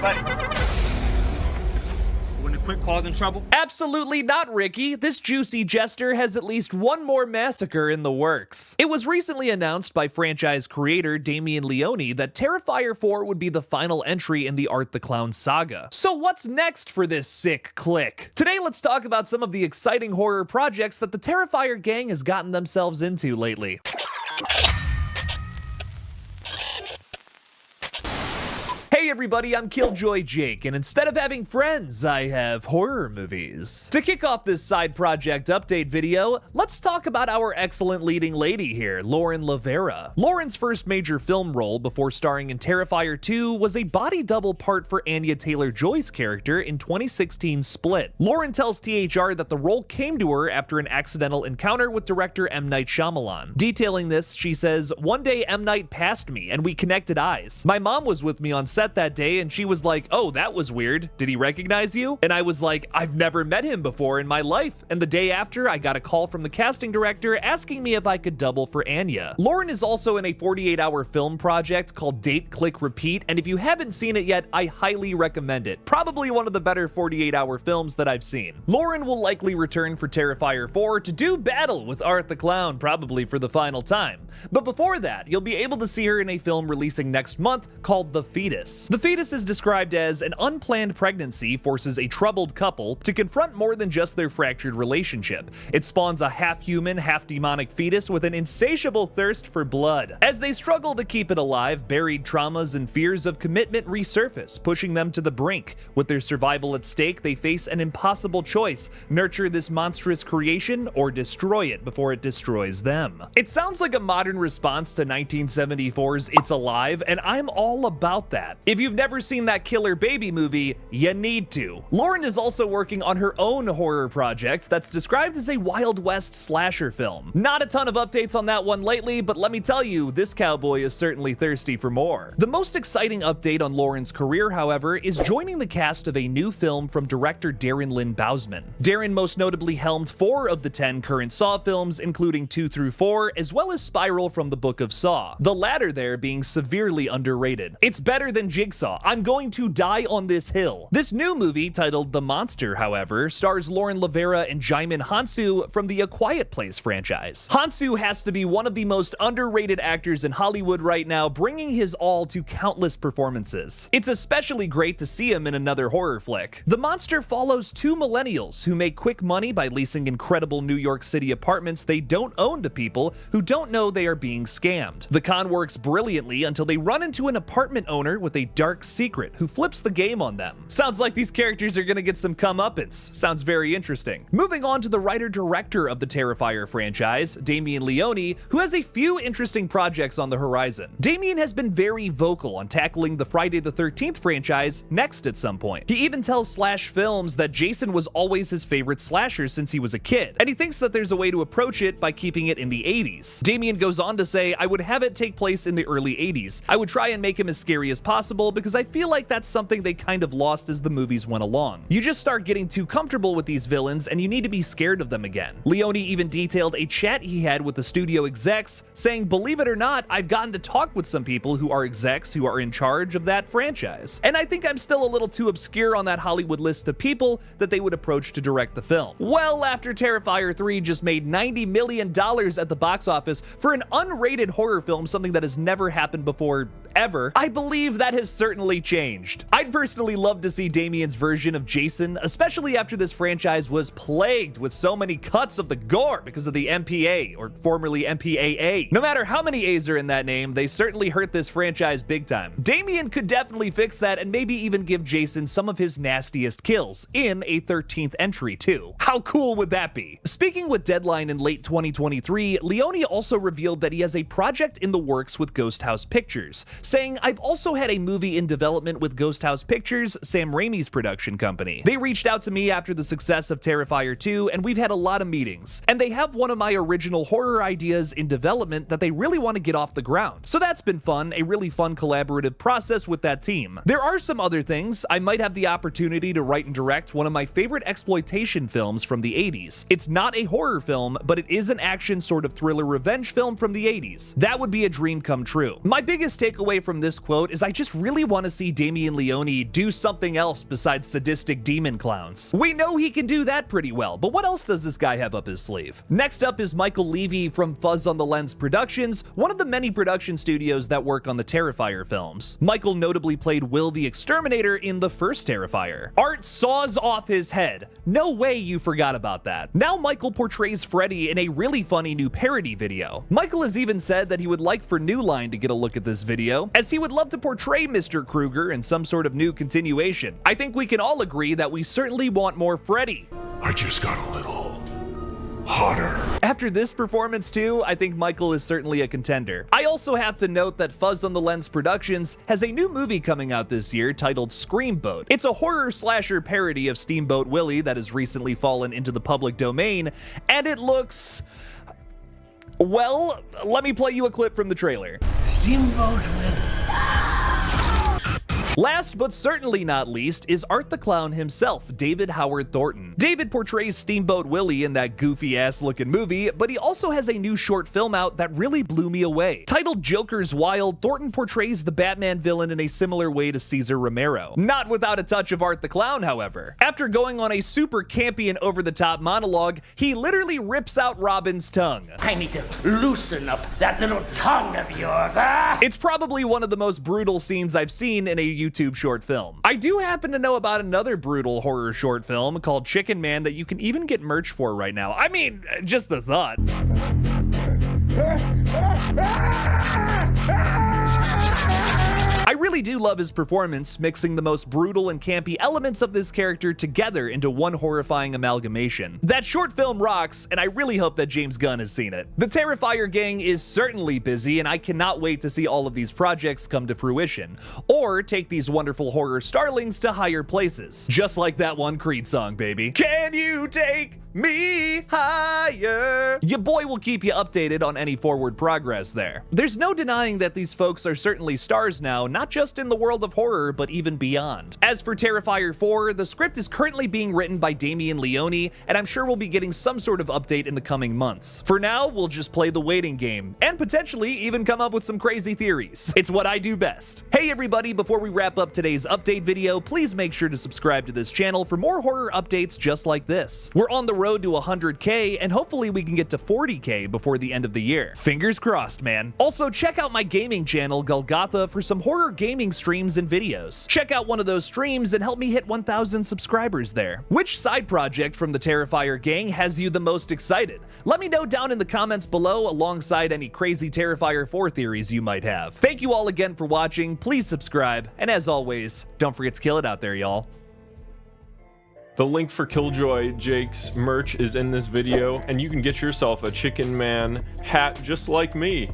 Buddy, wouldn't quit causing trouble? Absolutely not, Ricky. This juicy jester has at least one more massacre in the works. It was recently announced by franchise creator Damien Leone that Terrifier 4 would be the final entry in the Art the Clown saga. So what's next for this sick clique? Today, let's talk about some of the exciting horror projects that the Terrifier gang has gotten themselves into lately. Hey everybody, I'm KillJoy Jake, and instead of having friends, I have horror movies. To kick off this side project update video, let's talk about our excellent leading lady here, Lavera. Lauren's first major film role before starring in Terrifier 2 was a body double part for Anya Taylor-Joy's character in 2016's Split. Lauren tells THR that the role came to her after an accidental encounter with director M. Night Shyamalan. Detailing this, she says, "One day M. Night passed me and we connected eyes. My mom was with me on set that day and she was like, 'Oh, that was weird. Did he recognize you?' And I was like, 'I've never met him before in my life.' And the day after, I got a call from the casting director asking me if I could double for Anya." Lauren is also in a 48-hour film project called Date, Click, Repeat, and if you haven't seen it yet, I highly recommend it. Probably one of the better 48-hour films that I've seen. Lauren will likely return for Terrifier 4 to do battle with Art the Clown, probably for the final time. But before that, you'll be able to see her in a film releasing next month called The Fetus. The Fetus is described as an unplanned pregnancy forces a troubled couple to confront more than just their fractured relationship. It spawns a half-human, half-demonic fetus with an insatiable thirst for blood. As they struggle to keep it alive, buried traumas and fears of commitment resurface, pushing them to the brink. With their survival at stake, they face an impossible choice: nurture this monstrous creation or destroy it before it destroys them. It sounds like a modern response to 1974's It's Alive, and I'm all about that. If you've never seen that killer baby movie, you need to. Lauren is also working on her own horror project that's described as a Wild West slasher film. Not a ton of updates on that one lately, but let me tell you, this cowboy is certainly thirsty for more. The most exciting update on Lauren's career, however, is joining the cast of a new film from director Darren Lynn Bousman. Darren most notably helmed 4 of the 10 current Saw films, including 2 through 4, as well as Spiral from the Book of Saw, the latter there being severely underrated. It's better than Jigsaw. I'm going to die on this hill. This new movie, titled The Monster, however, stars Lauren Lavera and Jaimin Hansu from the A Quiet Place franchise. Hansu has to be one of the most underrated actors in Hollywood right now, bringing his all to countless performances. It's especially great to see him in another horror flick. The Monster follows 2 millennials who make quick money by leasing incredible New York City apartments they don't own to people who don't know they are being scammed. The con works brilliantly until they run into an apartment owner with a dark secret who flips the game on them. Sounds like these characters are gonna get some comeuppance. Sounds very interesting. Moving on to the writer-director of the Terrifier franchise, Damien Leone, who has a few interesting projects on the horizon. Damien has been very vocal on tackling the Friday the 13th franchise next at some point. He even tells Slash Films that Jason was always his favorite slasher since he was a kid, and he thinks that there's a way to approach it by keeping it in the 80s. Damien goes on to say, "I would have it take place in the early 80s. I would try and make him as scary as possible because I feel like that's something they kind of lost as the movies went along. You just start getting too comfortable with these villains and you need to be scared of them again." Leone even detailed a chat he had with the studio execs, saying, "Believe it or not, I've gotten to talk with some people who are execs who are in charge of that franchise. And I think I'm still a little too obscure on that Hollywood list of people that they would approach to direct the film." Well, after Terrifier 3 just made $90 million at the box office for an unrated horror film, something that has never happened before, ever, I believe that has certainly changed. I'd personally love to see Damien's version of Jason, especially after this franchise was plagued with so many cuts of the gore because of the MPA, or formerly MPAA. No matter how many A's are in that name, they certainly hurt this franchise big time. Damien could definitely fix that and maybe even give Jason some of his nastiest kills in a 13th entry too. How cool would that be? Speaking with Deadline in late 2023, Leone also revealed that he has a project in the works with Ghost House Pictures, saying, "I've also had a movie in development with Ghost House Pictures, Sam Raimi's production company. They reached out to me after the success of Terrifier 2, and we've had a lot of meetings. And they have one of my original horror ideas in development that they really want to get off the ground. So that's been fun, a really fun collaborative process with that team. There are some other things. I might have the opportunity to write and direct one of my favorite exploitation films from the 80s. It's not a horror film, but it is an action sort of thriller revenge film from the 80s. That would be a dream come true." My biggest takeaway from this quote is I just really want to see Damien Leone do something else besides sadistic demon clowns. We know he can do that pretty well, but what else does this guy have up his sleeve? Next up is Michael Levy from Fuzz on the Lens Productions, one of the many production studios that work on the Terrifier films. Michael notably played Will the Exterminator in the first Terrifier. Art saws off his head. No way you forgot about that. Now Michael portrays Freddy in a really funny new parody video. Michael has even said that he would like for New Line to get a look at this video, as he would love to portray Mr. Krueger in some sort of new continuation. I think we can all agree that we certainly want more Freddy. I just got a little hotter. After this performance too, I think Michael is certainly a contender. I also have to note that Fuzz on the Lens Productions has a new movie coming out this year titled Screamboat. It's a horror slasher parody of Steamboat Willie that has recently fallen into the public domain, and it looks... well, let me play you a clip from the trailer. Steamboat Willie. Last but certainly not least is Art the Clown himself, David Howard Thornton. David portrays Steamboat Willie in that goofy ass looking movie, but he also has a new short film out that really blew me away. Titled Joker's Wild, Thornton portrays the Batman villain in a similar way to Cesar Romero. Not without a touch of Art the Clown, however. After going on a super campy and over-the-top monologue, he literally rips out Robin's tongue. I need to loosen up that little tongue of yours, ah! It's probably one of the most brutal scenes I've seen in a YouTube short film. I do happen to know about another brutal horror short film called Chicken Man that you can even get merch for right now. I mean, just a thought. I really do love his performance, mixing the most brutal and campy elements of this character together into one horrifying amalgamation. That short film rocks, and I really hope that James Gunn has seen it. The Terrifier gang is certainly busy, and I cannot wait to see all of these projects come to fruition, or take these wonderful horror starlings to higher places. Just like that one Creed song, baby. Can you take me higher? Your boy will keep you updated on any forward progress there. There's no denying that these folks are certainly stars now, not just in the world of horror, but even beyond. As for Terrifier 4, the script is currently being written by Damien Leone, and I'm sure we'll be getting some sort of update in the coming months. For now, we'll just play the waiting game, and potentially even come up with some crazy theories. It's what I do best. Hey everybody, before we wrap up today's update video, please make sure to subscribe to this channel for more horror updates just like this. We're on the road to 100K, and hopefully we can get to 40K before the end of the year. Fingers crossed, man. Also, check out my gaming channel, GullGotha, for some horror gaming streams and videos. Check out one of those streams and help me hit 1,000 subscribers there. Which side project from the Terrifier gang has you the most excited? Let me know down in the comments below, alongside any crazy Terrifier 4 theories you might have. Thank you all again for watching, please subscribe, and as always, don't forget to kill it out there, y'all. The link for KillJoy Jake's merch is in this video, and you can get yourself a Chicken Man hat just like me.